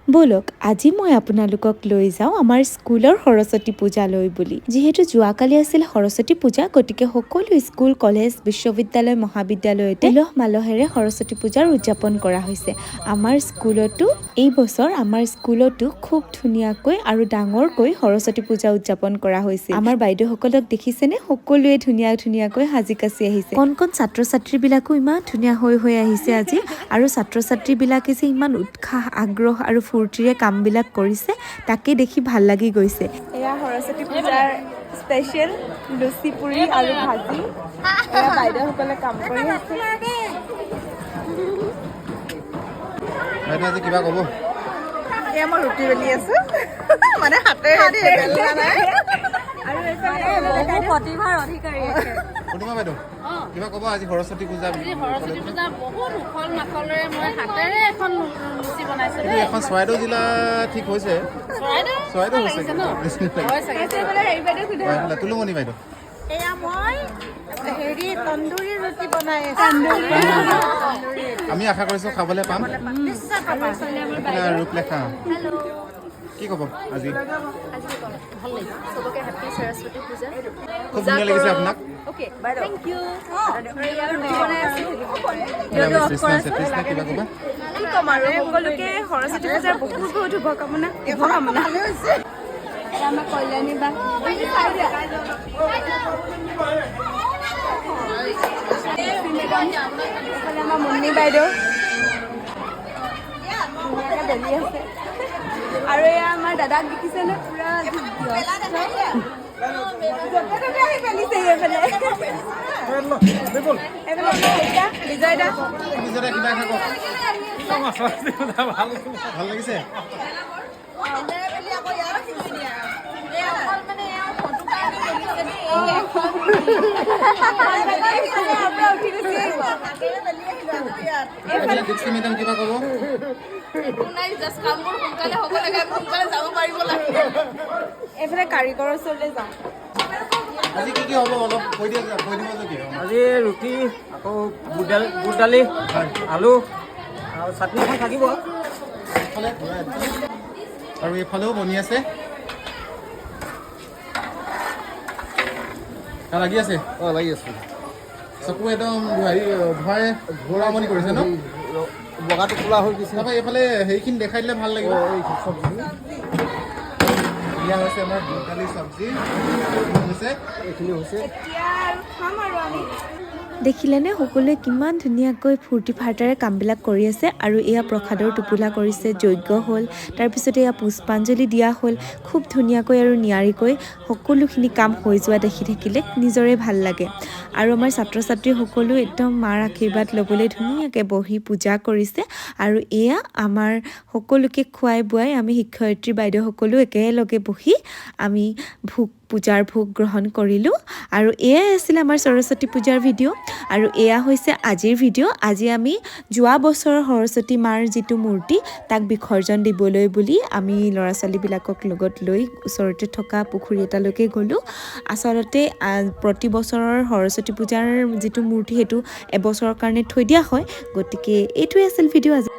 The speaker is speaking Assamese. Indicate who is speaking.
Speaker 1: বলক আজি মই আপোনালোকক লৈ যাওঁ আমাৰ স্কুলৰ সৰস্বতী পূজালৈ বুলি। যিহেতু যোৱাকালি আছিল সৰস্বতী পূজা, গতিকে সকলো স্কুল, কলেজ, বিশ্ববিদ্যালয়, মহাবিদ্যালয়তে উলহ মালহেৰে সৰস্বতী পূজাৰ উদযাপন কৰা হৈছে। আমাৰ স্কুলতো এই বছৰ খুব ধুনীয়াকৈ আৰু ডাঙৰকৈ সৰস্বতী পূজা উদযাপন কৰা হৈছে। আমাৰ বাইদেউসকলক দেখিছেনে? সকলোৱে ধুনীয়াকৈ সাজি কাচি আহিছে। কণ ছাত্ৰ ছাত্ৰীবিলাকো ইমান ধুনীয়া হৈ আহিছে আজি, আৰু ছাত্ৰ ছাত্ৰীবিলাকে যে ইমান উৎসাহ, আগ্ৰহ আৰু ফূৰ্তিৰে কামবিলাক কৰিছে তাকে দেখি ভাল লাগি গৈছে। এয়া সৰস্বতী পূজাৰ স্পেচিয়েল লুচি পুৰি আৰু ভাজি। এয়া বাইদেউসকলে কাম কৰি আছে।
Speaker 2: বাইদেউ আজি কিবা ক'ব?
Speaker 3: এয়া মই ৰুটি বেলি আছো, মানে হাতেৰে বেলা নাই। আৰু এইফালে প্ৰতিভাৰ অধিকাৰী আছে।
Speaker 2: প্ৰতিমা বাইদেউ কিবা ক'ব আজি সৰস্বতী পূজা?
Speaker 4: সৰস্বতী পূজা বহুত উখল মাখলেৰে মই হাতেৰে এখন লুচি বনাইছো।
Speaker 2: এখন চৰাইদেউ জিলা ঠিক হৈছে। চৰাইদেউ হৈছে তুলুমণি বাইদেউ।
Speaker 3: এয়া মই তন্দুৰী ৰুটি বনাই আছো।
Speaker 2: আমি আশা কৰিছো খাবলৈ পাম। ৰূপলেখা কি ক'ব আজি?
Speaker 4: চবকে হেপী সৰস্বতী পূজা।
Speaker 2: খুব ধুনীয়া লাগিছে আপোনাক।
Speaker 4: Okay, thank U.
Speaker 2: কৃষ্ণা কিবা ক'বা?
Speaker 3: কি ক'ম আৰু, সকলোকে সৰস্বতী পূজাৰ বহুত শুভকামনা। আমাৰ কল্যাণী বা আমাৰ মুন্নি বাইদেউ বেলি আছে, আৰু এয়া আমাৰ দাদাক দেখিছেনে? পুৰা
Speaker 2: ভাল লাগিছে। মেডাম কিবা ক'ব?
Speaker 3: এইফালে কাৰিকৰৰ ওচৰলৈ যাওঁ।
Speaker 2: আজি কি হ'ব অলপ কৈ দিব যদি।
Speaker 5: আজি ৰুটি, আকৌ বুট দালি, আলু আৰু চাটনি এখন থাকিব।
Speaker 2: আৰু এইফালেও বনি আছে, লাগি আছে।
Speaker 5: লাগি আছে।
Speaker 2: চকু একদম ধোৱাই ঘূৰামনি কৰিছে ন?
Speaker 5: বগাটো খোলা হৈ গৈছে।
Speaker 2: তাৰপৰা এইফালে সেইখিনি দেখাই দিলে ভাল লাগিব। দিয়া হৈছে আমাৰ বুট দালি চব্জি হৈছে,
Speaker 5: এইখিনি হৈছে।
Speaker 3: এতিয়া আৰু খাম আৰু আমি।
Speaker 1: দেখিলেনে সকলোৱে কিমান ধুনীয়াকৈ ফূৰ্তি ফাৰ্তাৰে কামবিলাক কৰি আছে। আৰু এয়া প্ৰসাদৰ টোপোলা কৰিছে, যজ্ঞ হ'ল, তাৰপিছতে এয়া পুষ্পাঞ্জলি দিয়া হ'ল। খুব ধুনীয়াকৈ আৰু নিয়াৰিকৈ সকলোখিনি কাম হৈ যোৱা দেখি থাকিলে নিজৰে ভাল লাগে। আৰু আমাৰ ছাত্ৰ ছাত্ৰী সকলো একদম মাৰ আশীৰ্বাদ ল'বলৈ ধুনীয়াকৈ বহি পূজা কৰিছে। আৰু এয়া আমাৰ সকলোকে খুৱাই বুৱাই আমি শিক্ষয়িত্ৰী বাইদেউসকলো একেলগে বহি আমি পূজাৰ ভোগ গ্ৰহণ কৰিলোঁ। আৰু এয়াই আছিল আমাৰ সৰস্বতী পূজাৰ ভিডিঅ'। আৰু এয়া হৈছে আজিৰ ভিডিঅ'। আজি আমি যোৱা বছৰৰ সৰস্বতী মাৰ যিটো মূৰ্তি তাক বিসৰ্জন দিবলৈ বুলি আমি ল'ৰা ছোৱালীবিলাকক লগত লৈ ওচৰতে থকা পুখুৰী এটালৈকে গ'লোঁ। আচলতে প্ৰতি বছৰৰ সৰস্বতী পূজাৰ যিটো মূৰ্তি সেইটো এবছৰৰ কাৰণে থৈ দিয়া হয়। গতিকে এইটোৱে আছিল ভিডিঅ' আজি।